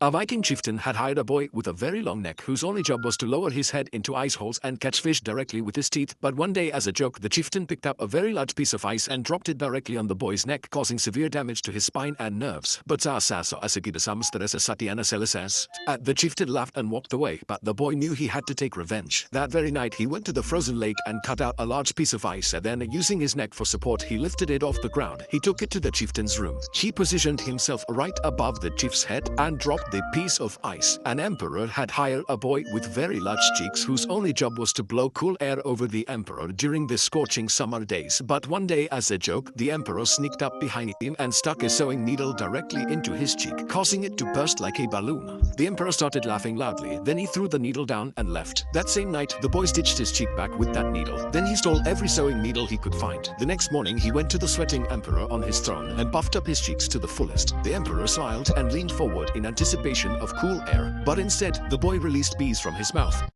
A Viking chieftain had hired a boy with a very long neck whose only job was to lower his head into ice holes and catch fish directly with his teeth. But one day, as a joke, the chieftain picked up a very large piece of ice and dropped it directly on the boy's neck, causing severe damage to his spine and nerves. But saso asagida samstarasa satiana selisas. The chieftain laughed and walked away, but the boy knew he had to take revenge. That very night, he went to the frozen lake and cut out a large piece of ice, and then, using his neck for support, he lifted it off the ground. He took it to the chieftain's room. He positioned himself right above the chief's head and dropped the piece of ice. An emperor had hired a boy with very large cheeks whose only job was to blow cool air over the emperor during the scorching summer days. But one day, as a joke, the emperor sneaked up behind him and stuck a sewing needle directly into his cheek, causing it to burst like a balloon. The emperor started laughing loudly. Then he threw the needle down and left. That same night, the boy stitched his cheek back with that needle. Then he stole every sewing needle he could find. The next morning, he went to the sweating emperor on his throne and puffed up his cheeks to the fullest. The emperor smiled and leaned forward in anticipation of cool air, but instead, the boy released bees from his mouth.